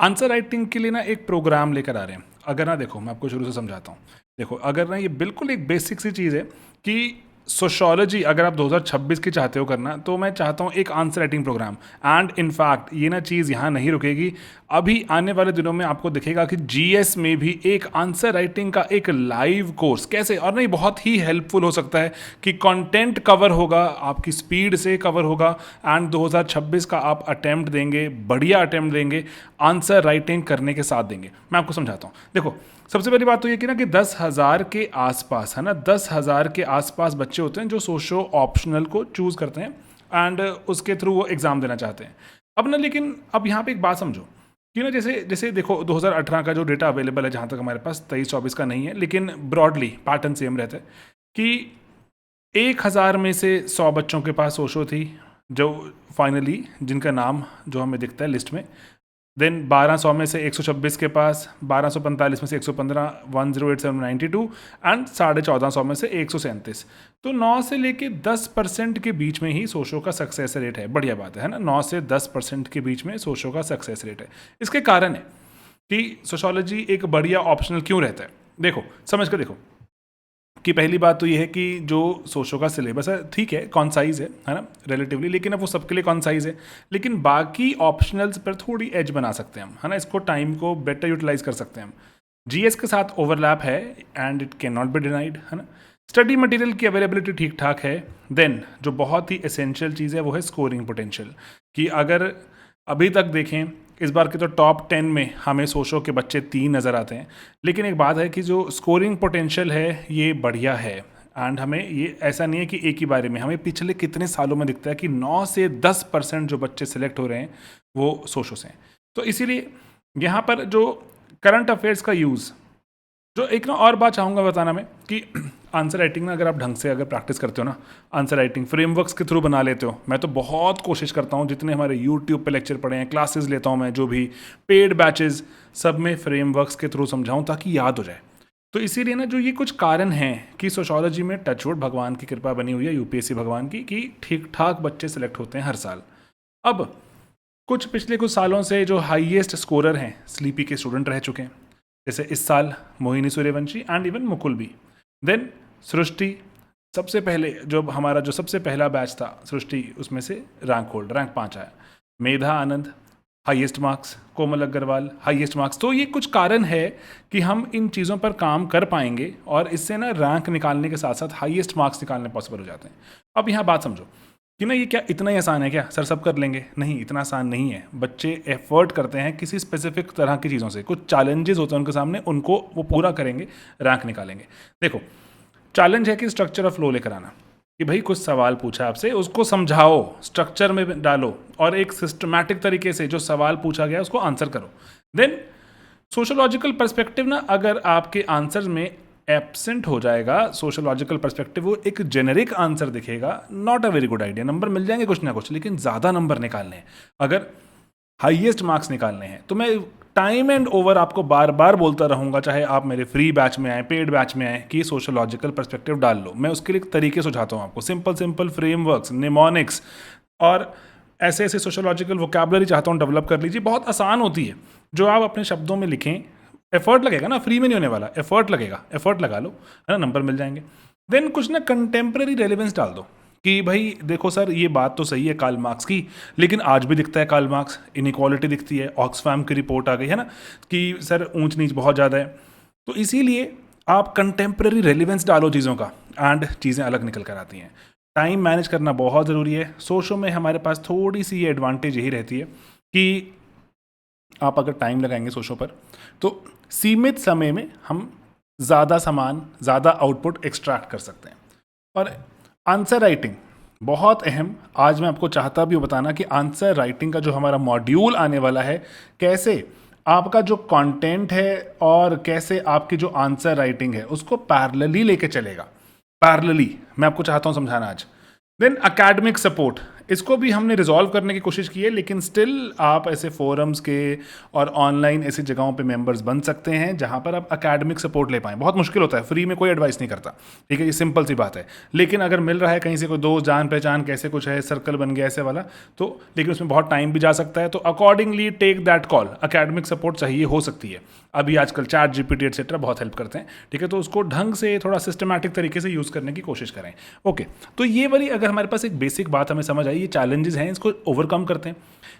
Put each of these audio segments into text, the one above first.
Answer writing के लिए ना एक प्रोग्राम लेकर आ रहे हैं। अगर ना देखो, मैं आपको शुरू से समझाता हूँ। देखो, अगर ना ये बिल्कुल एक बेसिक सी चीज़ है कि सोशोलॉजी अगर आप 2026 की चाहते हो करना, तो मैं चाहता हूँ एक answer writing program. And in fact ये ना चीज़ यहाँ नहीं रुकेगी। अभी आने वाले दिनों में आपको दिखेगा कि जीएस में भी एक आंसर राइटिंग का एक लाइव कोर्स कैसे, और नहीं बहुत ही हेल्पफुल हो सकता है कि कंटेंट कवर होगा, आपकी स्पीड से कवर होगा। एंड 2026 का आप अटेम्प्ट देंगे, बढ़िया अटेम्प्ट देंगे, आंसर राइटिंग करने के साथ देंगे। मैं आपको समझाता हूँ। देखो, सबसे पहली बात तो ये कि ना कि 10,000 के आसपास है ना, 10,000 के आसपास बच्चे होते हैं जो सोशो ऑप्शनल को चूज़ करते हैं एंड उसके थ्रू वो एग्ज़ाम देना चाहते हैं। अब ना, लेकिन अब यहाँ पे एक बात समझो कि ना, जैसे जैसे देखो 2018 का जो डेटा अवेलेबल है जहाँ तक हमारे पास, 23-24 का नहीं है, लेकिन ब्रॉडली पैटर्न सेम रहता है कि 1,000 में से 100 बच्चों के पास सोशो थी, जो फाइनली जिनका नाम जो हमें दिखता है लिस्ट में। देन 1200 में से 126 के पास, 1245 में से 115, 108792 एंड 1450 में से 137। तो 9 से लेके 10% के बीच में ही सोशो का सक्सेस रेट है। बढ़िया बात है ना, 9 से 10% के बीच में सोशो का सक्सेस रेट है। इसके कारण है कि सोशोलॉजी एक बढ़िया ऑप्शनल क्यों रहता है। देखो, समझ कर देखो कि पहली बात तो ये है कि जो सोशो का सिलेबस है, ठीक है, कॉन्साइज है ना, रिलेटिवली, लेकिन अब वो सबके लिए कॉन्साइज है। लेकिन बाकी ऑप्शनल्स पर थोड़ी एज बना सकते हैं हम, है ना, इसको टाइम को बेटर यूटिलाइज कर सकते हैं हम। जीएस के साथ ओवरलैप है and it can not be denied, है ना। स्टडी मटेरियल की अवेलेबिलिटी ठीक ठाक है। देन जो बहुत ही एसेंशियल चीज़ है वो है स्कोरिंग पोटेंशियल, कि अगर अभी तक देखें इस बार के तो टॉप 10 में हमें सोशो के बच्चे 3 नज़र आते हैं। लेकिन एक बात है कि जो स्कोरिंग पोटेंशियल है ये बढ़िया है। एंड हमें ये ऐसा नहीं है कि एक ही बारे में, हमें पिछले कितने सालों में दिखता है कि 9 से 10% जो बच्चे सिलेक्ट हो रहे हैं वो सोशो से हैं। तो इसीलिए यहाँ पर जो करंट अफेयर्स का यूज़, जो एक ना और बात चाहूँगा बताना मैं कि आंसर राइटिंग ना अगर आप ढंग से अगर प्रैक्टिस करते हो ना, आंसर राइटिंग फ्रेमवर्क्स के थ्रू बना लेते हो। मैं तो बहुत कोशिश करता हूँ, जितने हमारे यूट्यूब पे लेक्चर पढ़े हैं, क्लासेस लेता हूँ मैं, जो भी पेड बैचेस, सब में फ्रेमवर्क्स के थ्रू समझाऊँ ताकि याद हो जाए। तो इसीलिए ना जो ये कुछ कारण हैं कि सोशोलॉजी में टचवुड भगवान की कृपा बनी हुई है, यूपीएससी भगवान की, कि ठीक ठाक बच्चे सेलेक्ट होते हैं हर साल। अब कुछ पिछले कुछ सालों से जो हाईएस्ट स्कोरर हैं स्लीपी के स्टूडेंट रह चुके हैं, जैसे इस साल मोहिनी सूर्यवंशी एंड इवन मुकुल भी। देन सृष्टि, सबसे पहले जो हमारा जो सबसे पहला बैच था सृष्टि, उसमें से रैंक 5 आया। मेधा आनंद हाईएस्ट मार्क्स, कोमल अग्रवाल हाईएस्ट मार्क्स। तो ये कुछ कारण है कि हम इन चीज़ों पर काम कर पाएंगे और इससे ना रैंक निकालने के साथ साथ हाईएस्ट मार्क्स निकालने पॉसिबल हो जाते हैं। अब यहाँ बात समझो कि ना ये क्या इतना ही आसान है क्या, सर सब कर लेंगे? नहीं, इतना आसान नहीं है। बच्चे एफर्ट करते हैं किसी स्पेसिफिक तरह की चीज़ों से, कुछ चैलेंजेस होते हैं उनके सामने, उनको वो पूरा करेंगे, रैंक निकालेंगे। देखो, चैलेंज है कि स्ट्रक्चर ऑफ फ्लो लेकर आना, कि भाई कुछ सवाल पूछा आपसे, उसको समझाओ, स्ट्रक्चर में डालो और एक सिस्टमैटिक तरीके से जो सवाल पूछा गया उसको आंसर करो। देन सोशोलॉजिकल पर्सपेक्टिव ना अगर आपके आंसर में एब्सेंट हो जाएगा, सोशोलॉजिकल पर्सपेक्टिव, वो एक जेनेरिक आंसर दिखेगा, not a very good idea. Number मिल जाएंगे कुछ ना कुछ, लेकिन ज़्यादा नंबर निकालने हैं, अगर हाईएस्ट मार्क्स निकालने हैं, तो मैं टाइम एंड ओवर आपको बार बार बोलता रहूँगा, चाहे आप मेरे फ्री बैच में आए, पेड बैच में आए, कि सोशोलॉजिकल पर्सपेक्टिव डाल लो। मैं उसके लिए तरीके सुझाता हूँ आपको, सिंपल फ्रेमवर्क्स, निमोनिक्स और ऐसे ऐसे सोशोलॉजिकल वोकैबुलरी चाहता हूँ डेवलप कर लीजिए। बहुत आसान होती है, जो आप अपने शब्दों में लिखें। एफर्ट लगेगा ना, फ्री में नहीं होने वाला, एफर्ट लगेगा, एफर्ट लगा लो, है ना, नंबर मिल जाएंगे। देन कुछ ना कंटेम्प्रेरी रेलिवेंस डाल दो कि भाई देखो सर, ये बात तो सही है कार्ल मार्क्स की, लेकिन आज भी दिखता है कार्ल मार्क्स, इनइक्वालिटी दिखती है, ऑक्सफैम की रिपोर्ट आ गई है ना कि सर ऊंच नीच बहुत ज़्यादा है। तो इसीलिए आप कंटेम्प्रेरी रेलिवेंस डालो चीज़ों का, एंड चीज़ें अलग निकल कर आती हैं। टाइम मैनेज करना बहुत ज़रूरी है। सोशो में हमारे पास थोड़ी सी ये एडवांटेज यही रहती है कि आप अगर टाइम लगाएंगे सोशो पर, तो सीमित समय में हम ज़्यादा सामान, ज़्यादा आउटपुट एक्सट्रैक्ट कर सकते हैं। और आंसर राइटिंग बहुत अहम, आज मैं आपको चाहता भी हूँ बताना कि आंसर राइटिंग का जो हमारा मॉड्यूल आने वाला है, कैसे आपका जो कंटेंट है और कैसे आपकी जो आंसर राइटिंग है उसको पैरेलली लेके चलेगा। पैरेलली मैं आपको चाहता हूँ समझाना आज। देन एकेडमिक सपोर्ट, इसको भी हमने रिजॉल्व करने की कोशिश की है, लेकिन स्टिल आप ऐसे फोरम्स के और ऑनलाइन ऐसी जगहों पे मेंबर्स बन सकते हैं जहां पर आप अकेडमिक सपोर्ट ले पाएँ। बहुत मुश्किल होता है, फ्री में कोई एडवाइस नहीं करता, ठीक है, ये सिंपल सी बात है। लेकिन अगर मिल रहा है कहीं से कोई दोस्त जान पहचान कैसे कुछ है, सर्कल बन गया ऐसे वाला, तो लेकिन उसमें बहुत टाइम भी जा सकता है, तो accordingly take that call. Academic support चाहिए हो सकती है, अभी आजकल चैट जीपीटी एटसेट्रा बहुत हेल्प करते हैं, ठीक है, तो उसको ढंग से थोड़ा सिस्टमैटिक तरीके से यूज़ करने की कोशिश करें। ओके, तो ये वाली अगर हमारे पास एक बेसिक बात हमें समझ आई, ये चैलेंजेस हैं, इसको ओवरकम करते हैं,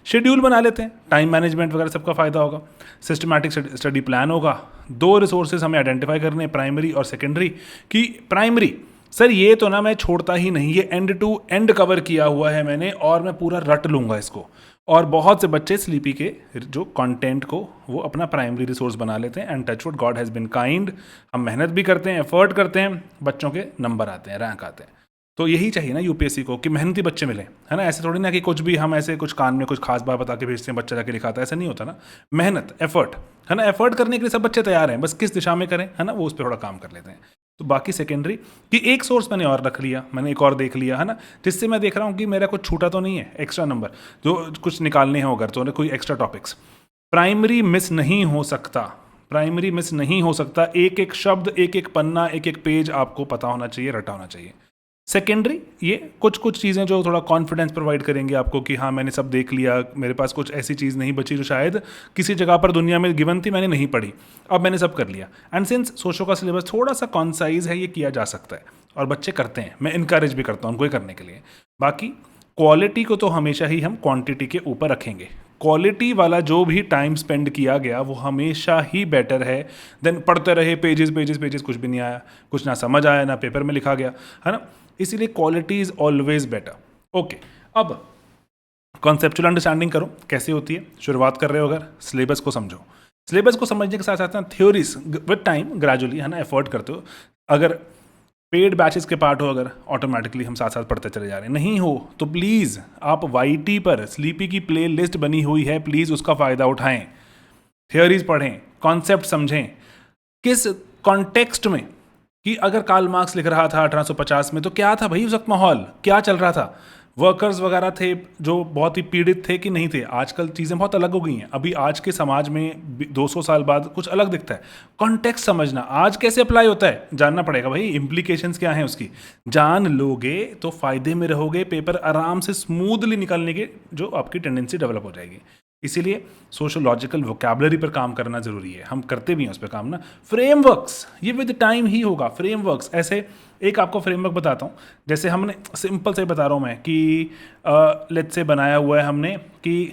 शेड्यूल बना लेते हैं, टाइम मैनेजमेंट वगैरह सबका फ़ायदा होगा, सिस्टमैटिक स्टडी प्लान होगा, 2 रिसोर्सेज हमें आइडेंटिफाई करने हैं, प्राइमरी और सेकेंडरी। कि प्राइमरी सर ये तो ना मैं छोड़ता ही नहीं, ये एंड टू एंड कवर किया हुआ है मैंने और मैं पूरा रट लूँगा इसको। और बहुत से बच्चे स्लीपी के जो कंटेंट को वो अपना प्राइमरी रिसोर्स बना लेते हैं, and touchwood God has been kind, हम मेहनत भी करते हैं, एफर्ट करते हैं, बच्चों के नंबर आते हैं, रैंक आते हैं। तो यही चाहिए ना यूपीएससी को कि मेहनती बच्चे मिले, है ना। ऐसे थोड़ी ना कि कुछ भी हम ऐसे कुछ कान में कुछ खास बात बता के भेजते हैं, बच्चा जाके लिखाता है, ऐसा नहीं होता ना। मेहनत, एफर्ट, है ना, एफर्ट करने के लिए सब बच्चे तैयार हैं, बस किस दिशा में करें, है ना, वो उस पर थोड़ा काम कर लेते हैं। तो बाकी सेकेंडरी कि एक सोर्स मैंने और रख लिया, मैंने एक और देख लिया, है ना, जिससे मैं देख रहा हूँ कि मेरा कुछ छूटा तो नहीं है, एक्स्ट्रा नंबर जो कुछ निकालने हैं अगर, तो कोई एक्स्ट्रा टॉपिक्स। प्राइमरी मिस नहीं हो सकता, प्राइमरी मिस नहीं हो सकता, एक एक शब्द, एक एक पन्ना, एक एक पेज आपको पता होना चाहिए, रटा होना चाहिए। सेकेंडरी ये कुछ कुछ चीज़ें जो थोड़ा कॉन्फिडेंस प्रोवाइड करेंगे आपको कि हाँ मैंने सब देख लिया, मेरे पास कुछ ऐसी चीज़ नहीं बची जो शायद किसी जगह पर दुनिया में गिवन थी, मैंने नहीं पढ़ी, अब मैंने सब कर लिया। एंड सिंस सोशो का सिलेबस थोड़ा सा कॉन्साइज है, ये किया जा सकता है और बच्चे करते हैं, मैं इनकरेज भी करता हूँ उनको करने के लिए। बाकी क्वालिटी को तो हमेशा ही हम क्वांटिटी के ऊपर रखेंगे, क्वालिटी वाला जो भी टाइम स्पेंड किया गया वो हमेशा ही बेटर है देन पढ़ते रहे पेजेस पेजेस पेजेस, कुछ भी नहीं आया, कुछ ना समझ आया, ना पेपर में लिखा गया, है ना। इसीलिए quality is always better. Okay, अब कॉन्सेप्चुअल अंडरस्टैंडिंग करो कैसे होती है। शुरुआत कर रहे हो अगर, सिलेबस को समझो, सिलेबस को समझने के साथ साथ थ्योरीज विद टाइम ग्रेजुअली, है ना, एफर्ट करते हो। अगर पेड बैचेस के पार्ट हो, अगर ऑटोमेटिकली हम साथ साथ पढ़ते चले जा रहे हैं, नहीं हो तो प्लीज़ आप वाईटी पर स्लीपी की प्ले लिस्ट बनी हुई है, प्लीज़ उसका फ़ायदा उठाएं, थियोरीज पढ़ें, कॉन्सेप्ट समझें, किस कॉन्टेक्स्ट में, कि अगर कार्ल मार्क्स लिख रहा था 1850 में तो क्या था भाई उस वक्त माहौल, क्या चल रहा था, वर्कर्स वगैरह थे जो बहुत ही पीड़ित थे कि नहीं थे। आजकल चीज़ें बहुत अलग हो गई हैं, अभी आज के समाज में 200 साल बाद कुछ अलग दिखता है। कॉन्टेक्स्ट समझना, आज कैसे अप्लाई होता है जानना पड़ेगा भाई, इम्प्लीकेशंस क्या हैं उसकी, जान लोगे तो फ़ायदे में रहोगे, पेपर आराम से स्मूथली निकलने की जो आपकी टेंडेंसी डेवलप हो जाएगी। इसीलिए सोशोलॉजिकल वोकैबुलरी पर काम करना ज़रूरी है, हम करते भी हैं उस पर काम ना। फ्रेमवर्क्स ये विद टाइम ही होगा, फ्रेमवर्क्स ऐसे एक आपको फ्रेमवर्क बताता हूँ, जैसे हमने सिंपल से बता रहा हूँ मैं कि लेट्स से बनाया हुआ है हमने कि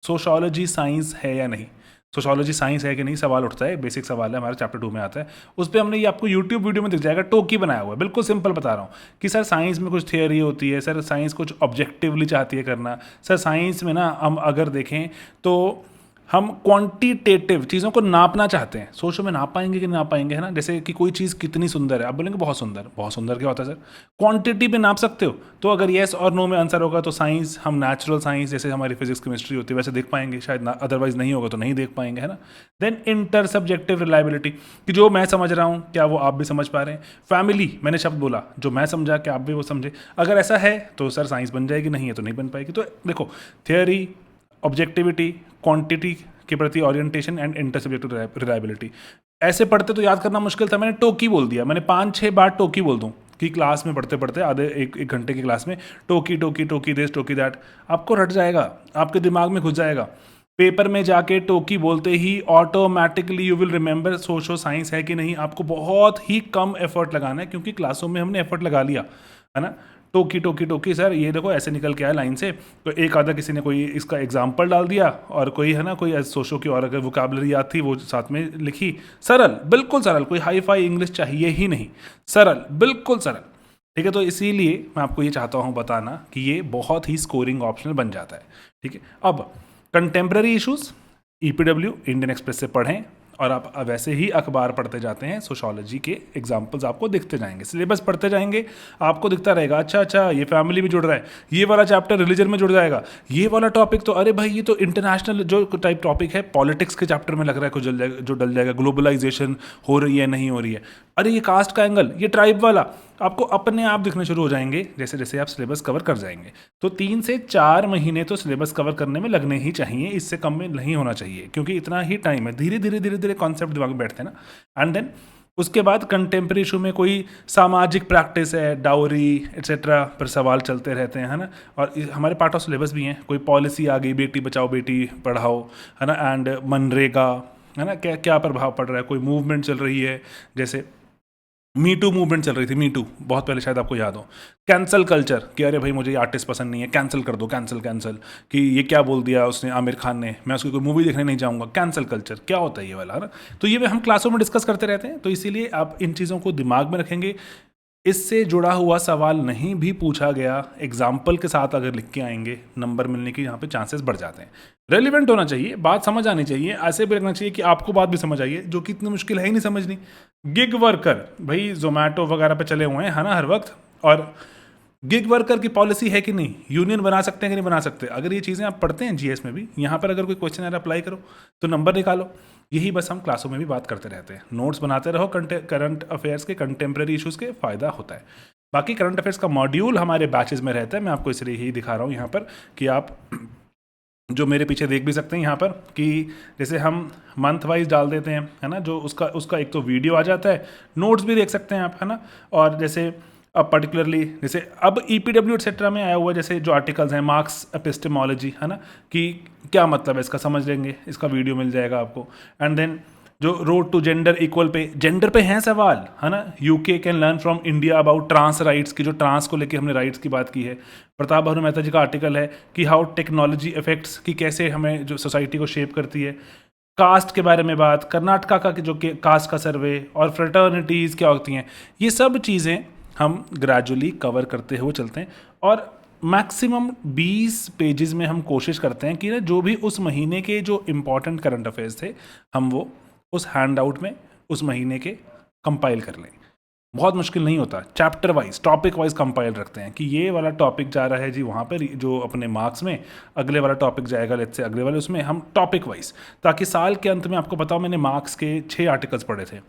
सोशोलॉजी साइंस है या नहीं, सोशोलॉजी साइंस है कि नहीं, सवाल उठता है, बेसिक सवाल है, हमारे चैप्टर 2 में आता है। उस पर हमने ये आपको यूट्यूब वीडियो में दिख जाएगा, टोकी बनाया हुआ है, बिल्कुल सिंपल बता रहा हूँ कि सर साइंस में कुछ थियोरी होती है, सर साइंस कुछ ऑब्जेक्टिवली चाहती है करना, सर साइंस में ना हम अगर देखें तो हम क्वांटिटेटिव चीज़ों को नापना चाहते हैं, सोचो में नाप पाएंगे कि नहीं नाप पाएंगे, है ना। जैसे कि कोई चीज़ कितनी सुंदर है, आप बोलेंगे बहुत सुंदर, बहुत सुंदर क्या होता है सर, क्वांटिटी पे नाप सकते हो, तो अगर येस और नो में आंसर होगा तो साइंस, हम नेचुरल साइंस जैसे हमारी फिजिक्स केमिस्ट्री होती है वैसे देख पाएंगे शायद, अदरवाइज नहीं होगा तो नहीं देख पाएंगे, है ना। देन इंटर सब्जेक्टिव रिलायबिलिटी, कि जो मैं समझ रहा हूँ क्या वो आप भी समझ पा रहे हैं। फैमिली, मैंने शब्द बोला, जो मैं समझा क्या आप भी वो समझे, अगर ऐसा है तो सर साइंस बन जाएगी, नहीं है तो नहीं बन पाएगी। तो देखो थियोरी, ऑब्जेक्टिविटी, क्वांटिटी के प्रति orientation and inter subjective reliability, ऐसे पढ़ते तो याद करना मुश्किल था, मैंने टोकी बोल दिया, मैंने 5-6 बार टोकी बोल दूं कि क्लास में पढ़ते पढ़ते आधे एक घंटे की क्लास में टोकी टोकी टोकी दिस टोकी दैट, आपको रट जाएगा, आपके दिमाग में घुस जाएगा। पेपर में जाके टोकी बोलते ही automatically you will remember socio science है कि नहीं। आपको बहुत ही कम एफर्ट लगाना है क्योंकि क्लासों में हमने एफर्ट लगा लिया, है ना। टोकी टोकी टोकी सर ये देखो ऐसे निकल के आया लाइन से, तो एक आधा किसी ने कोई इसका एग्जाम्पल डाल दिया और कोई, है ना, कोई सोशो की और अगर वोकैबुलरी याद थी वो साथ में लिखी, सरल, बिल्कुल सरल, कोई हाई फाई इंग्लिश चाहिए ही नहीं, सरल, बिल्कुल सरल, ठीक है। तो इसीलिए मैं आपको ये चाहता हूँ बताना कि ये बहुत ही स्कोरिंग ऑप्शनल बन जाता है, ठीक है। अब contemporary issues EPW Indian express से पढ़ें और आप वैसे ही अखबार पढ़ते जाते हैं, सोशोलॉजी के एग्जाम्पल्स आपको दिखते जाएंगे, सिलेबस पढ़ते जाएंगे, आपको दिखता रहेगा अच्छा ये फैमिली भी जुड़ रहा है, ये वाला चैप्टर रिलीजन में जुड़ जाएगा, ये वाला टॉपिक तो अरे भाई ये तो इंटरनेशनल जो टाइप टॉपिक है पॉलिटिक्स के चैप्टर में लग रहा है कुछ जो डल जाएगा, ग्लोबलाइजेशन हो रही है नहीं हो रही है, अरे ये कास्ट का एंगल, ये ट्राइब वाला, आपको अपने आप दिखने शुरू हो जाएंगे जैसे जैसे आप सिलेबस कवर कर जाएंगे। तो 3 से 4 महीने तो सिलेबस कवर करने में लगने ही चाहिए, इससे कम में नहीं होना चाहिए, क्योंकि इतना ही टाइम है। धीरे धीरे धीरे धीरे कॉन्सेप्ट दिमाग में बैठते हैं ना। एंड देन उसके बाद कंटेम्प्रेरी इशू में कोई सामाजिक प्रैक्टिस है, डाउरी एट्सेट्रा पर सवाल चलते रहते हैं, है ना। और हमारे पार्ट ऑफ सिलेबस भी हैं, कोई पॉलिसी आ गई, बेटी बचाओ बेटी पढ़ाओ, है ना, एंड मनरेगा, है ना, क्या क्या प्रभाव पड़ रहा है, कोई मूवमेंट चल रही है, जैसे मी टू मूवमेंट चल रही थी, मी टू बहुत पहले, शायद आपको याद हो। कैंसल कल्चर कि अरे भाई मुझे ये आर्टिस्ट पसंद नहीं है, कैंसिल कर दो, कैंसिल कैंसिल, कि ये क्या बोल दिया उसने आमिर खान ने, मैं उसकी कोई मूवी देखने नहीं जाऊँगा, कैंसल कल्चर क्या होता है ये वाला, है ना। तो ये हम क्लासों में डिस्कस करते रहते हैं, तो इसीलिए आप इन चीज़ों को दिमाग में रखेंगे। इससे जुड़ा हुआ सवाल नहीं भी पूछा गया, एग्जाम्पल के साथ अगर लिख के आएंगे, नंबर मिलने की यहाँ पे चांसेस बढ़ जाते हैं। रेलिवेंट होना चाहिए, बात समझ आनी चाहिए, ऐसे भी लगना चाहिए कि आपको बात भी समझ आइए, जो कि इतनी मुश्किल है ही नहीं समझनी। गिग वर्कर भाई जोमेटो वगैरह पे चले हुए हैं, है ना, हर वक्त। और गिग वर्कर की पॉलिसी है कि नहीं, यूनियन बना सकते हैं कि नहीं बना सकते, अगर ये चीज़ें आप पढ़ते हैं जीएस में भी, यहाँ पर अगर कोई क्वेश्चन है अप्लाई करो तो नंबर निकालो। यही बस हम क्लासों में भी बात करते रहते हैं, नोट्स बनाते रहो, करंट अफेयर्स के, कंटेम्प्रेरी इश्यूज़ के, फ़ायदा होता है। बाकी करंट अफेयर्स का मॉड्यूल हमारे बैचेज में रहता है, मैं आपको इसलिए यही दिखा रहा हूँ यहाँ पर कि आप जो मेरे पीछे देख भी सकते हैं यहाँ पर, कि जैसे हम मंथ वाइज डाल देते हैं, है ना, जो उसका उसका एक तो वीडियो आ जाता है, नोट्स भी देख सकते हैं आप, है ना। और जैसे अब पर्टिकुलरली जैसे अब EPW एटसेट्रा में आया हुआ, जैसे जो आर्टिकल्स हैं, मार्क्स एपिस्टेमोलॉजी, है ना, कि क्या मतलब है इसका, समझ लेंगे, इसका वीडियो मिल जाएगा आपको। एंड देन जो रोड टू जेंडर इक्वल पे, जेंडर पे हैं सवाल, है ना, UK can learn from India about trans rights, की जो ट्रांस को लेके हमने राइट्स की बात की है। प्रताप भानु मेहता जी का आर्टिकल है कि हाउ टेक्नोलॉजी इफेक्ट्स, की कैसे हमें जो सोसाइटी को शेप करती है। कास्ट के बारे में बात, कर्नाटका का जो कास्ट का सर्वे, और फ्रेटर्निटीज़ क्या होती हैं, ये सब चीज़ें हम ग्रेजुअली कवर करते हुए चलते हैं। और मैक्सिमम 20 पेजेस में हम कोशिश करते हैं कि ना जो भी उस महीने के जो इम्पोर्टेंट करंट अफेयर्स थे, हम वो उस हैंड आउट में उस महीने के कंपाइल कर लें। बहुत मुश्किल नहीं होता, chapter wise, topic wise compile रखते हैं कि ये वाला टॉपिक जा रहा है जी वहाँ पर, जो अपने मार्क्स में, अगले वाला टॉपिक जाएगा लेट्स से अगले वाले उसमें, हम टॉपिक वाइज, ताकि साल के अंत में आपको बताओ, मैंने मार्क्स के 6 आर्टिकल्स पढ़े थे,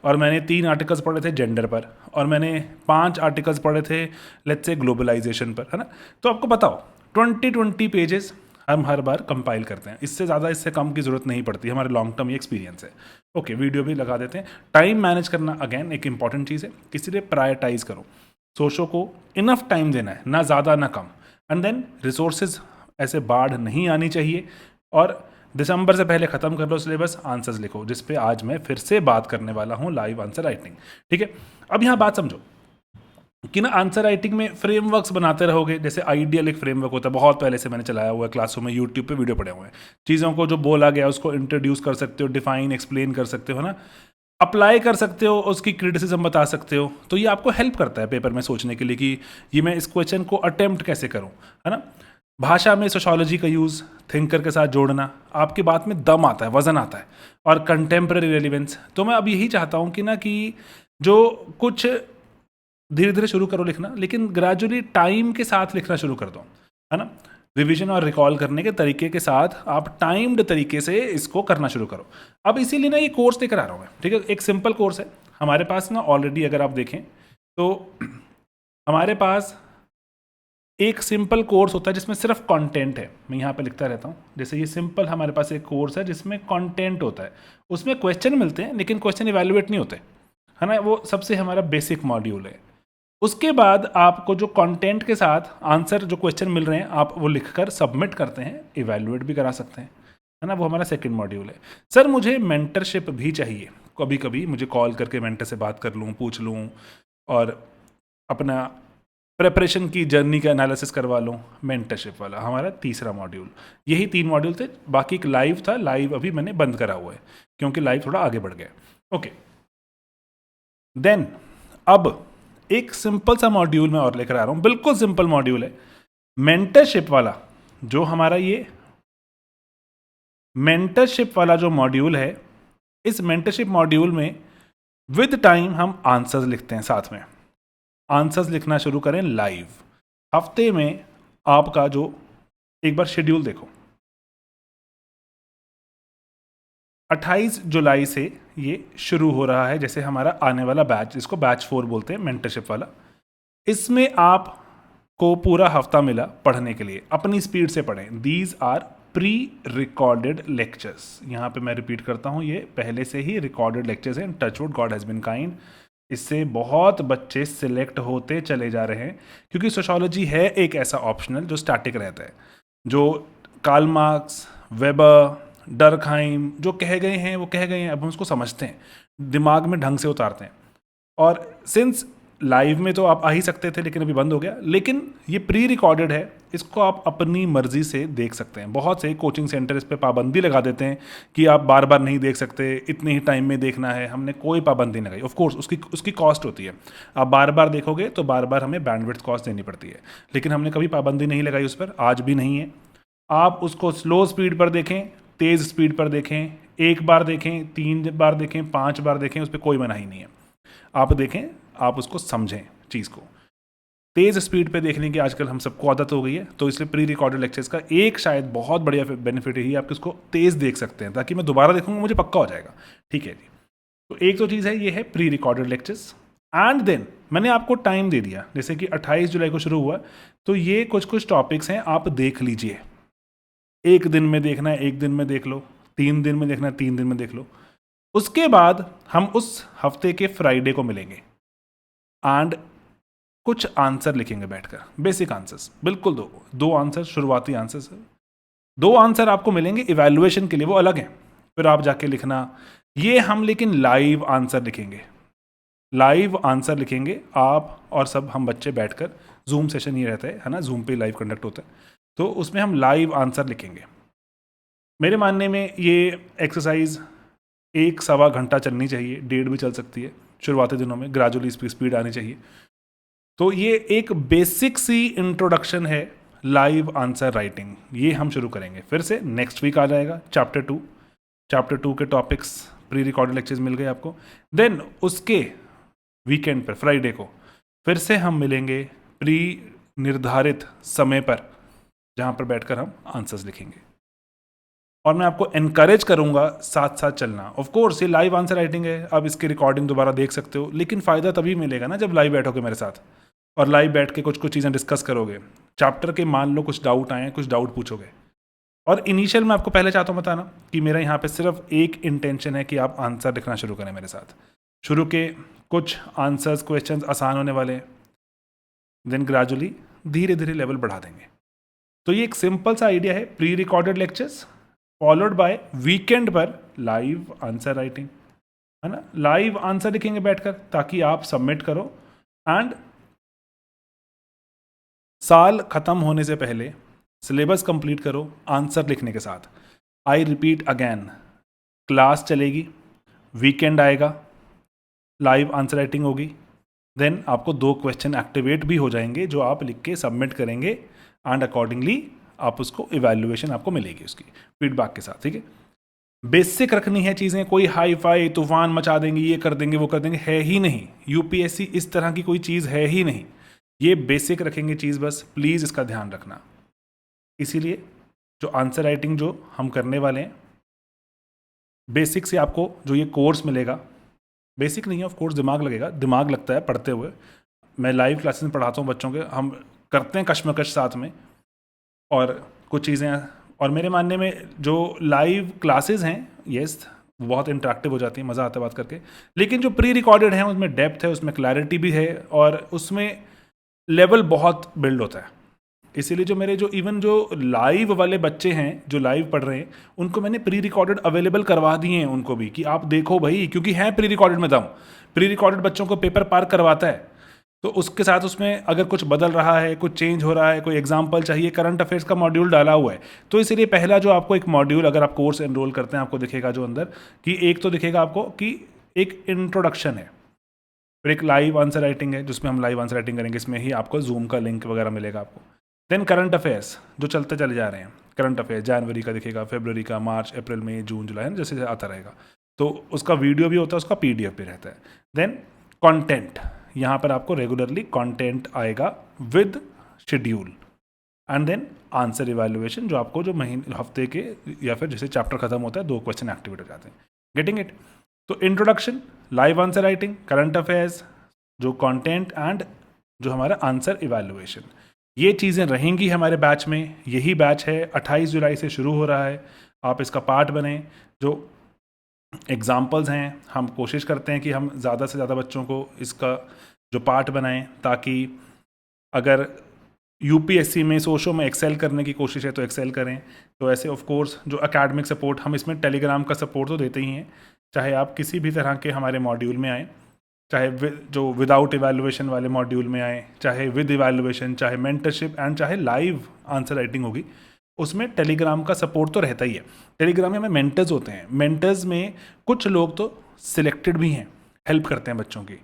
और मैंने 3 आर्टिकल्स पढ़े थे जेंडर पर, और मैंने 5 आर्टिकल्स पढ़े थे लेट्स से ग्लोबलाइजेशन पर, है ना। तो आपको बताओ 20 पेजेस हम हर बार कंपाइल करते हैं, इससे ज़्यादा इससे कम की ज़रूरत नहीं पड़ती, हमारे लॉन्ग टर्म ये एक्सपीरियंस है। ओके, वीडियो भी लगा देते हैं। टाइम मैनेज करना अगेन एक इंपॉर्टेंट चीज़ है, इसीलिए प्रायोरिटाइज करो, सोचो को इनफ टाइम देना है, ना ज़्यादा ना कम। एंड देन रिसोर्सेज, ऐसे बाढ़ नहीं आनी चाहिए, और दिसंबर से पहले ख़त्म कर लो सिलेबस, आंसर्स लिखो, जिस पे आज मैं फिर से बात करने वाला हूँ, लाइव आंसर राइटिंग। ठीक है, अब यहाँ बात समझो कि ना आंसर राइटिंग में फ्रेमवर्क्स बनाते रहोगे, जैसे आइडियल एक फ्रेमवर्क होता है, बहुत पहले से मैंने चलाया हुआ है, क्लासों में, यूट्यूब पे वीडियो पड़े हुए हैं, चीज़ों को जो बोला गया उसको इंट्रोड्यूस कर सकते हो, डिफाइन एक्सप्लेन कर सकते हो, ना, अप्लाई कर सकते हो, उसकी क्रिटिसिज्म बता सकते हो। तो ये आपको हेल्प करता है पेपर में सोचने के लिए कि ये मैं इस क्वेश्चन को अटेम्प्ट कैसे करूँ, है ना। भाषा में सोशोलॉजी का यूज़, थिंकर के साथ जोड़ना, आपकी बात में दम आता है, वजन आता है। और कंटेम्प्रेरी रेलिवेंस, तो मैं अब यही चाहता हूँ कि ना, कि जो कुछ धीरे धीरे शुरू करो लिखना, लेकिन ग्रेजुअली टाइम के साथ लिखना शुरू कर दो, है ना। रिवीजन और रिकॉल करने के तरीके के साथ आप टाइम्ड तरीके से इसको करना शुरू करो। अब इसीलिए ना ये कोर्स लेकर आ रहा हूँ मैं, ठीक है, एक सिंपल कोर्स है हमारे पास ना, ऑलरेडी अगर आप देखें तो हमारे पास एक सिंपल कोर्स होता है जिसमें सिर्फ कंटेंट है, मैं यहाँ पे लिखता रहता हूँ, जैसे ये सिंपल हमारे पास एक कोर्स है जिसमें कंटेंट होता है, उसमें क्वेश्चन मिलते हैं लेकिन क्वेश्चन इवैल्यूएट नहीं होते, है ना, वो सबसे हमारा बेसिक मॉड्यूल है। उसके बाद आपको जो कंटेंट के साथ आंसर, जो क्वेश्चन मिल रहे हैं, आप वो लिखकर सबमिट करते हैं, इवैल्यूएट भी करा सकते हैं, है ना, वो हमारा सेकंड मॉड्यूल है। सर मुझे मेंटरशिप भी चाहिए, कभी कभी मुझे कॉल करके मेंटर से बात कर लूँ, पूछ लूँ, और अपना प्रेपरेशन की जर्नी का एनालिसिस करवा लूँ, मेंटरशिप वाला हमारा तीसरा मॉड्यूल। यही 3 मॉड्यूल थे, बाकी एक लाइव था, लाइव अभी मैंने बंद करा हुआ है क्योंकि लाइव थोड़ा आगे बढ़ गया। ओके, देन अब एक सिंपल सा मॉड्यूल मैं और लेकर आ रहा हूं, बिल्कुल सिंपल मॉड्यूल है, मेंटरशिप वाला। जो हमारा ये मेंटरशिप वाला जो मॉड्यूल है, इस मेंटरशिप मॉड्यूल में विद टाइम हम आंसर्स लिखते हैं, साथ में आंसर्स लिखना शुरू करें लाइव। हफ्ते में आपका जो, एक बार शेड्यूल देखो, 28 जुलाई से ये शुरू हो रहा है, जैसे हमारा आने वाला बैच, इसको बैच 4 बोलते हैं, मेंटरशिप वाला। इसमें आपको पूरा हफ्ता मिला पढ़ने के लिए, अपनी स्पीड से पढ़ें। These are pre recorded lectures. यहाँ पे मैं रिपीट करता हूँ, ये पहले से ही रिकॉर्डेड लेक्चर्स हैं। Touchwood, God has been kind, इससे बहुत बच्चे सिलेक्ट होते चले जा रहे हैं, क्योंकि सोशोलॉजी है एक ऐसा ऑप्शनल जो स्टैटिक रहता है, जो कार्ल मार्क्स, वेबर, डर्कहाइम जो कह गए हैं वो कह गए हैं, अब हम उसको समझते हैं, दिमाग में ढंग से उतारते हैं। और सिंस लाइव में तो आप आ ही सकते थे, लेकिन अभी बंद हो गया, लेकिन ये प्री रिकॉर्डेड है, इसको आप अपनी मर्जी से देख सकते हैं। बहुत से कोचिंग सेंटर इस पर पाबंदी लगा देते हैं कि आप बार बार नहीं देख सकते, इतने ही टाइम में देखना है। हमने कोई पाबंदी नहीं लगाई। ऑफ कोर्स उसकी कॉस्ट होती है, आप बार बार देखोगे तो बार बार हमें बैंडविड्थ कॉस्ट देनी पड़ती है, लेकिन हमने कभी पाबंदी नहीं लगाई उस पर, आज भी नहीं है। आप उसको स्लो स्पीड पर देखें, तेज़ स्पीड पर देखें, एक बार देखें, 3 बार देखें, 5 बार देखें, उस पर कोई मनाही नहीं है। आप देखें, आप उसको समझें चीज़ को। तेज़ स्पीड पे देखने की आजकल हम सबको आदत हो गई है, तो इसलिए प्री रिकॉर्डेड लेक्चर्स का एक शायद बहुत बढ़िया बेनिफिट यही है, आप इसको तेज़ देख सकते हैं, ताकि मैं दोबारा देखूंगा मुझे पक्का हो जाएगा। ठीक है जी, तो एक तो चीज़ है, ये है pre recorded lectures. And then मैंने आपको टाइम दे दिया, जैसे कि 28 जुलाई को शुरू हुआ, तो ये कुछ टॉपिक्स हैं, आप देख लीजिए। एक दिन में देखना है, एक दिन में देख लो, 3 दिन में देखना है, 3 दिन में देख लो। उसके बाद हम उस हफ्ते के फ्राइडे को मिलेंगे एंड कुछ आंसर लिखेंगे बैठकर, बेसिक आंसर्स, बिल्कुल दो आंसर, शुरुआती आंसर्स। 2 आंसर आपको मिलेंगे इवैल्यूएशन के लिए, वो अलग हैं, फिर आप जाके लिखना। ये हम लेकिन लाइव आंसर लिखेंगे, लाइव आंसर लिखेंगे आप और सब हम बच्चे बैठकर। जूम सेशन ही रहता है ना, जूम पे लाइव कंडक्ट होता है, तो उसमें हम लाइव आंसर लिखेंगे। मेरे मानने में ये एक्सरसाइज 1-1.25 घंटा चलनी चाहिए, 1.5 भी चल सकती है शुरुआती दिनों में, ग्रेजुअली स्पीड आनी चाहिए। तो ये एक बेसिक सी इंट्रोडक्शन है लाइव आंसर राइटिंग, ये हम शुरू करेंगे। फिर से नेक्स्ट वीक आ जाएगा चैप्टर 2 के टॉपिक्स, प्री रिकॉर्डेड लेक्चर्स मिल गए आपको। देन उसके वीकेंड पर फ्राइडे को फिर से हम मिलेंगे प्री निर्धारित समय पर, जहाँ पर बैठकर हम आंसर्स लिखेंगे। और मैं आपको एनकरेज करूंगा साथ साथ चलना। ऑफ कोर्स ये लाइव आंसर राइटिंग है, अब इसकी रिकॉर्डिंग दोबारा देख सकते हो, लेकिन फ़ायदा तभी मिलेगा ना जब लाइव बैठोगे मेरे साथ, और लाइव बैठ के कुछ चीज़ें डिस्कस करोगे। चैप्टर के मान लो कुछ डाउट आए, कुछ डाउट पूछोगे। और इनिशियल मैं आपको पहले चाहता हूँ बताना कि मेरा यहाँ पे सिर्फ एक इंटेंशन है कि आप आंसर लिखना शुरू करें मेरे साथ। शुरू के कुछ आंसर्स, क्वेश्चंस आसान होने वाले हैं, देन ग्रेजुअली धीरे धीरे लेवल बढ़ा देंगे। तो ये एक सिंपल सा आइडिया है, pre recorded lectures followed by weekend पर लाइव आंसर राइटिंग, है ना। लाइव आंसर लिखेंगे बैठकर, ताकि आप सबमिट करो एंड साल खत्म होने से पहले सिलेबस कंप्लीट करो आंसर लिखने के साथ। आई रिपीट अगेन, क्लास चलेगी, वीकेंड आएगा, लाइव आंसर राइटिंग होगी, देन आपको 2 क्वेश्चन एक्टिवेट भी हो जाएंगे जो आप लिख के सबमिट करेंगे एंड अकॉर्डिंगली आप उसको इवैल्यूएशन आपको मिलेगी उसकी फीडबैक के साथ। ठीक है, बेसिक रखनी है चीज़ें, कोई हाई फाई तूफान मचा देंगे, ये कर देंगे वो कर देंगे, है ही नहीं। यूपीएससी इस तरह की कोई चीज़ है ही नहीं, ये बेसिक रखेंगे चीज़ बस, प्लीज़ इसका ध्यान रखना। इसीलिए जो आंसर राइटिंग जो हम करने वाले हैं, बेसिक से आपको जो ये कोर्स मिलेगा, बेसिक नहीं है ऑफ कोर्स, दिमाग लगेगा, दिमाग लगता है पढ़ते हुए। मैं लाइव क्लासेस में पढ़ाता हूँ बच्चों के, हम करते हैं कश्मकश साथ में और कुछ चीज़ें। और मेरे मानने में जो लाइव क्लासेस हैं, यस बहुत इंटरेक्टिव हो जाती है, मज़ा आता है बात करके, लेकिन जो प्री रिकॉर्डेड है उसमें डेप्थ है, उसमें क्लैरिटी भी है और उसमें लेवल बहुत बिल्ड होता है। इसीलिए जो मेरे जो इवन जो लाइव वाले बच्चे हैं जो लाइव पढ़ रहे हैं, उनको मैंने प्री रिकॉर्डेड अवेलेबल करवा दिए हैं उनको भी, कि आप देखो भाई, क्योंकि है प्री रिकॉर्डेड में दम। प्री रिकॉर्डेड बच्चों को पेपर पार करवाता है, तो उसके साथ उसमें अगर कुछ बदल रहा है, कुछ चेंज हो रहा है, कोई एग्जाम्पल चाहिए, करंट अफेयर्स का मॉड्यूल डाला हुआ है, तो इसलिए पहला जो आपको एक मॉड्यूल, अगर आप कोर्स एनरोल करते हैं, आपको दिखेगा जो अंदर कि एक तो दिखेगा आपको कि एक इंट्रोडक्शन है, फिर एक लाइव आंसर राइटिंग है जिसमें हम लाइव आंसर राइटिंग करेंगे, इसमें ही आपको जूम का लिंक वगैरह मिलेगा आपको। देन करंट अफेयर्स जो चलते चले जा रहे हैं, करंट अफेयर्स जनवरी का दिखेगा, फरवरी का, मार्च, अप्रैल, मई, जून, जुलाई, जैसे जैसे आता रहेगा, तो उसका वीडियो भी होता है, उसका PDF भी रहता है। देन कंटेंट, यहाँ पर आपको रेगुलरली कंटेंट आएगा with schedule, and then answer evaluation, जो आपको जो महीने हफ्ते के या फिर जैसे चैप्टर खत्म होता है 2 क्वेश्चन एक्टिवेट हो जाते हैं। Getting it? तो introduction, live answer writing, current affairs, जो कंटेंट एंड जो हमारा आंसर इवैल्यूएशन, ये चीज़ें रहेंगी हमारे बैच में। यही बैच है, 28 जुलाई से शुरू हो रहा है। आप इसका पार्ट बने। जो एग्जाम्पल्स हैं, हम कोशिश करते हैं कि हम ज़्यादा से ज़्यादा बच्चों को इसका जो पार्ट बनाएं, ताकि अगर यूपीएससी में सोशो में एक्सेल करने की कोशिश है तो एक्सेल करें। तो ऐसे ऑफ कोर्स जो एकेडमिक सपोर्ट, हम इसमें टेलीग्राम का सपोर्ट तो देते ही हैं, चाहे आप किसी भी तरह के हमारे मॉड्यूल में आएँ, चाहे जो विदाउट इवैल्यूएशन वाले मॉड्यूल में आए, चाहे विद इवैल्यूएशन, चाहे मेंटरशिप एंड चाहे लाइव आंसर राइटिंग होगी, उसमें टेलीग्राम का सपोर्ट तो रहता ही है। टेलीग्राम में हमें मेंटर्स होते हैं। मेंटर्स में कुछ लोग तो सिलेक्टेड भी हैं, हेल्प करते हैं बच्चों की,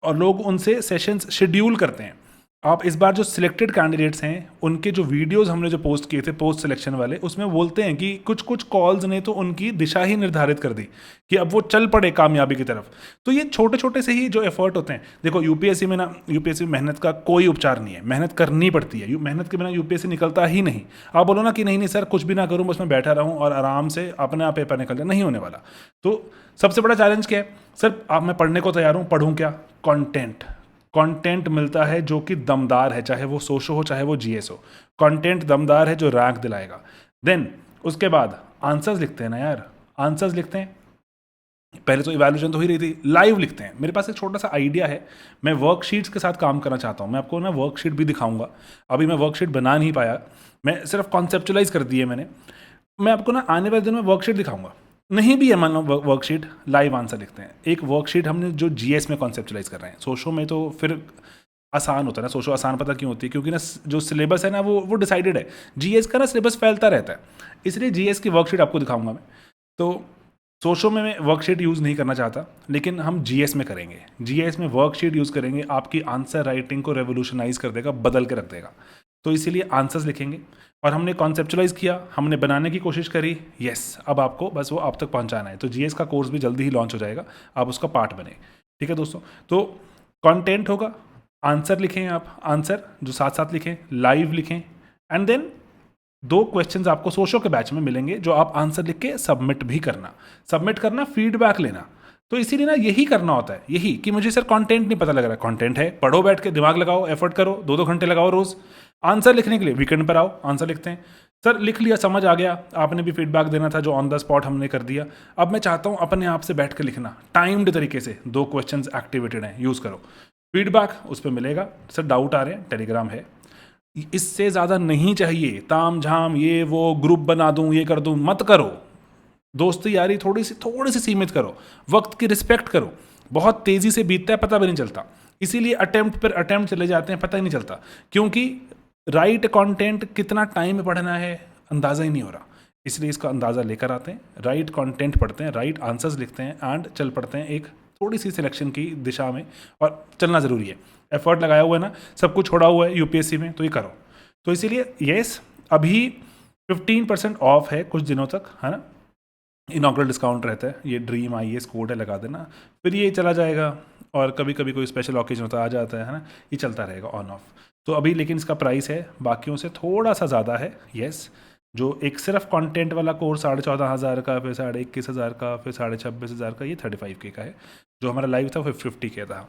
और लोग उनसे सेशंस शेड्यूल करते हैं। आप इस बार जो सिलेक्टेड कैंडिडेट्स हैं, उनके जो वीडियोस हमने जो पोस्ट किए थे पोस्ट सिलेक्शन वाले, उसमें बोलते हैं कि कुछ कुछ कॉल्स ने तो उनकी दिशा ही निर्धारित कर दी कि अब वो चल पड़े कामयाबी की तरफ। तो ये छोटे छोटे से ही जो एफर्ट होते हैं, देखो यूपीएससी में मेहनत का कोई उपचार नहीं है, मेहनत करनी पड़ती है। मेहनत के बिना यूपीएससी निकलता ही नहीं। आप बोलो ना कि नहीं नहीं सर कुछ भी ना करूँ, बस मैं बैठा रहूँ और आराम से अपने आप पेपर निकल जाए, नहीं होने वाला। तो सबसे बड़ा चैलेंज क्या है? सर आप मैं पढ़ने को तैयार हूँ, पढ़ूँ क्या? कंटेंट मिलता है जो कि दमदार है, चाहे वो सोशो हो चाहे वो जीएस हो। कंटेंट दमदार है जो रैंक दिलाएगा। देन उसके बाद आंसर्स लिखते हैं ना यार, आंसर्स लिखते हैं। पहले तो इवैल्यूएशन तो ही रही थी, लाइव लिखते हैं। मेरे पास एक छोटा सा आइडिया है, मैं वर्कशीट्स के साथ काम करना चाहता हूँ। मैं आपको ना वर्कशीट भी दिखाऊंगा। अभी मैं वर्कशीट बना नहीं पाया, मैं सिर्फ कॉन्सेप्चुलाइज कर दी है मैंने। मैं आपको ना आने वाले दिन में वर्कशीट दिखाऊंगा। नहीं भी है मान लो वर्कशीट, लाइव आंसर लिखते हैं। एक वर्कशीट हमने जो जीएस में कॉन्सेप्चुलाइज कर रहे हैं। सोशो में तो फिर आसान होता है ना, सोशो आसान पता क्यों होती है? क्योंकि ना जो सिलेबस है ना वो डिसाइडेड है। जीएस का ना सिलेबस फैलता रहता है, इसलिए जीएस की वर्कशीट आपको दिखाऊंगा मैं। तो सोशो में मैं वर्कशीट यूज़ नहीं करना चाहता, लेकिन हम जीएस में करेंगे। जीएस में वर्कशीट यूज़ करेंगे, आपकी आंसर राइटिंग को रेवोल्यूशनाइज कर देगा, बदल के रख देगा। तो इसीलिए आंसर्स लिखेंगे। और हमने कॉन्सेप्चुलाइज किया, हमने बनाने की कोशिश करी, यस। अब आपको बस वो आप तक पहुंचाना है। तो जीएस का कोर्स भी जल्दी ही लॉन्च हो जाएगा, आप उसका पार्ट बने। ठीक है दोस्तों? तो कंटेंट होगा, आंसर लिखें, आप आंसर जो साथ साथ लिखें, लाइव लिखें, एंड देन 2 क्वेश्चंस आपको सोशो के बैच में मिलेंगे जो आप आंसर लिख के सबमिट भी करना, फीडबैक लेना। तो इसीलिए ना यही करना होता है, यही कि मुझे सर कंटेंट नहीं पता लग रहा है। कंटेंट है, पढ़ो, बैठ के दिमाग लगाओ, एफर्ट करो, 2-2 घंटे लगाओ रोज। आंसर लिखने के लिए वीकेंड पर आओ, आंसर लिखते हैं। सर लिख लिया, समझ आ गया, आपने भी फीडबैक देना था जो ऑन द स्पॉट हमने कर दिया। अब मैं चाहता हूँ अपने आप से बैठ कर लिखना, टाइम्ड तरीके से। 2 क्वेश्चंस एक्टिवेटेड हैं, यूज़ करो। फीडबैक उस पर मिलेगा। सर डाउट आ रहे हैं, टेलीग्राम है। इससे ज़्यादा नहीं चाहिए ताम झाम, ये वो ग्रुप बना दूं, ये कर दूं, मत करो। दोस्ती यारी थोड़ी सी सीमित करो, वक्त की रिस्पेक्ट करो। बहुत तेज़ी से बीतता है, पता भी नहीं चलता। इसीलिए अटेम्प्ट पर अटेम्प्ट चले जाते हैं, पता ही नहीं चलता। क्योंकि राइट कंटेंट कितना टाइम में पढ़ना है अंदाज़ा ही नहीं हो रहा। इसलिए इसका अंदाज़ा लेकर आते हैं, राइट कंटेंट पढ़ते हैं, राइट आंसर्स लिखते हैं, एंड चल पड़ते हैं एक थोड़ी सी सिलेक्शन की दिशा में। और चलना ज़रूरी है, एफर्ट लगाया हुआ है ना, सब कुछ छोड़ा हुआ है यूपीएससी में, तो ये करो। तो इसीलिए येस, अभी 15% ऑफ है कुछ दिनों तक, है ना। इनॉग्रल डिस्काउंट रहता है, ये ड्रीम IAS कोड है, लगा देना। फिर ये चला जाएगा, और कभी कभी कोई स्पेशल ऑकेजन होता आ जाता है ना, ये चलता रहेगा ऑन ऑफ। तो अभी लेकिन इसका प्राइस है बाकियों से थोड़ा सा ज़्यादा है, येस। जो एक सिर्फ कंटेंट वाला कोर्स 14,500 का, फिर 21,500 का, फिर 26,500 का, ये 35K का है। जो हमारा लाइव था वो 50K था।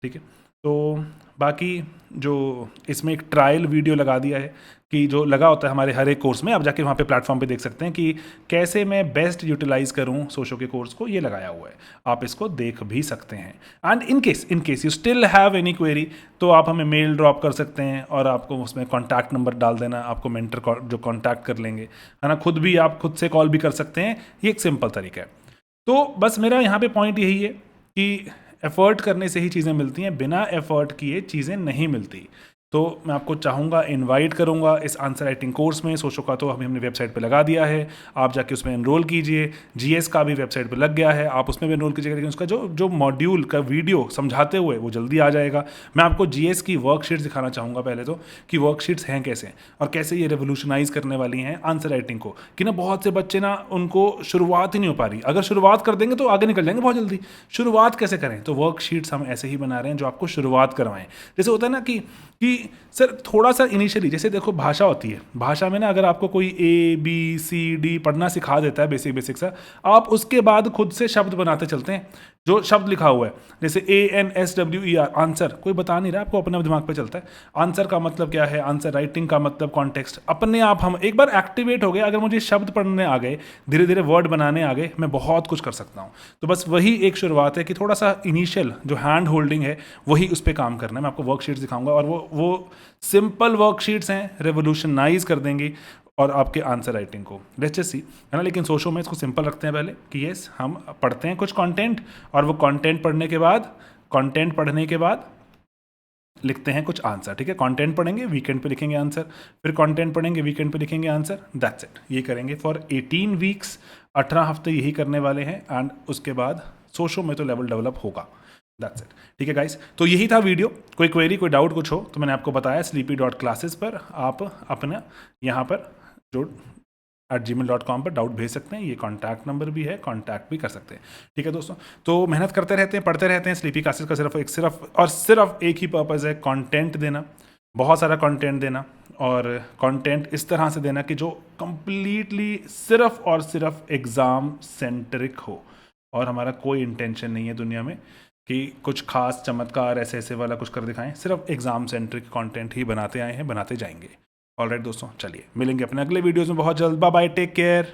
ठीक है, तो बाकी जो इसमें एक ट्रायल वीडियो लगा दिया है कि जो लगा होता है हमारे हर एक कोर्स में, आप जाके वहाँ पे प्लेटफॉर्म पे देख सकते हैं कि कैसे मैं बेस्ट यूटिलाइज करूँ सोशो के कोर्स को, ये लगाया हुआ है, आप इसको देख भी सकते हैं। And in case you still have any query, तो आप हमें मेल ड्रॉप कर सकते हैं, और आपको उसमें कॉन्टैक्ट नंबर डाल देना, आपको मेंटर जो कॉन्टैक्ट कर लेंगे, है ना। खुद भी आप खुद से कॉल भी कर सकते हैं, ये एक सिंपल तरीका है। तो बस मेरा यहाँ पे पॉइंट यही है कि एफ़र्ट करने से ही चीज़ें मिलती हैं, बिना एफ़र्ट किए चीज़ें नहीं मिलती। तो मैं आपको चाहूँगा, इनवाइट करूँगा इस आंसर राइटिंग कोर्स में। सोशो का तो हमने वेबसाइट पे लगा दिया है, आप जाके उसमें एनरोल कीजिए। जीएस का भी वेबसाइट पे लग गया है, आप उसमें भी एनरोल कीजिएगा। लेकिन उसका जो मॉड्यूल का वीडियो समझाते हुए वो जल्दी आ जाएगा। मैं आपको जीएस की वर्कशीट्स दिखाना चाहूँगा पहले तो, कि वर्कशीट्स हैं कैसे, और कैसे ये रेवोल्यूशनाइज करने वाली हैं आंसर राइटिंग को। कि ना बहुत से बच्चे ना, उनको शुरुआत ही नहीं हो पा रही। अगर शुरुआत कर देंगे तो आगे निकल जाएंगे बहुत जल्दी। शुरुआत कैसे करें? तो वर्कशीट्स हम ऐसे ही बना रहे हैं जो आपको शुरुआत करवाएं। जैसे होता है ना कि सर थोड़ा सा इनिशियली, जैसे देखो भाषा होती है, भाषा में ना अगर आपको कोई ABCD पढ़ना सिखा देता है बेसिक बेसिक सा, आप उसके बाद खुद से शब्द बनाते चलते हैं। जो शब्द लिखा हुआ है जैसे ANSWER, आंसर, कोई बता नहीं रहा आपको, अपने दिमाग पे चलता है। आंसर का मतलब क्या है, आंसर राइटिंग का मतलब कॉन्टेक्स्ट, अपने आप हम एक बार एक्टिवेट हो गए, अगर मुझे शब्द पढ़ने आ गए, धीरे धीरे वर्ड बनाने आ गए, मैं बहुत कुछ कर सकता हूँ। तो बस वही एक शुरुआत है कि थोड़ा सा इनिशियल जो हैंड होल्डिंग है वही उस पर काम करना है। मैं आपको वर्कशीट्स दिखाऊंगा और वो सिंपल वर्कशीट्स हैं, रेवोल्यूशनाइज कर देंगी और आपके आंसर राइटिंग को, लेट्स जस्ट सी, है ना। लेकिन सोचो में इसको सिंपल रखते हैं पहले कि यस हम पढ़ते हैं कुछ कंटेंट, और वो कंटेंट पढ़ने के बाद लिखते हैं कुछ आंसर, ठीक है। कंटेंट पढ़ेंगे, वीकेंड पे लिखेंगे आंसर, फिर कंटेंट पढ़ेंगे, वीकेंड पे लिखेंगे आंसर, दैट्स इट। ये करेंगे फॉर 18 वीक्स, 18 हफ्ते यही करने वाले हैं, एंड उसके बाद सोचो में तो लेवल डेवलप होगा, दैट्स इट। ठीक है गाइस, तो यही था वीडियो। कोई क्वेरी, कोई डाउट कुछ हो तो मैंने आपको बताया sleepy.classes पर आप अपना यहाँ पर जो @gmail.com पर डाउट भेज सकते हैं। ये कॉन्टैक्ट नंबर भी है, कॉन्टैक्ट भी कर सकते हैं। ठीक है दोस्तों, तो मेहनत करते रहते हैं, पढ़ते रहते हैं। स्लीपी क्लासेस का सिर्फ एक ही पर्पज़ है, कंटेंट देना, बहुत सारा कंटेंट देना, और कंटेंट इस तरह से देना कि जो कंप्लीटली सिर्फ और सिर्फ एग्ज़ाम सेंट्रिक हो, और हमारा कोई इंटेंशन नहीं है दुनिया में कि कुछ खास चमत्कार ऐसे ऐसे वाला कुछ कर दिखाएं। सिर्फ एग्जाम सेंट्रिक कंटेंट ही बनाते आए हैं, बनाते जाएंगे। ऑलराइट दोस्तों, चलिए मिलेंगे अपने अगले वीडियोस में बहुत जल्द। Bye bye, take care.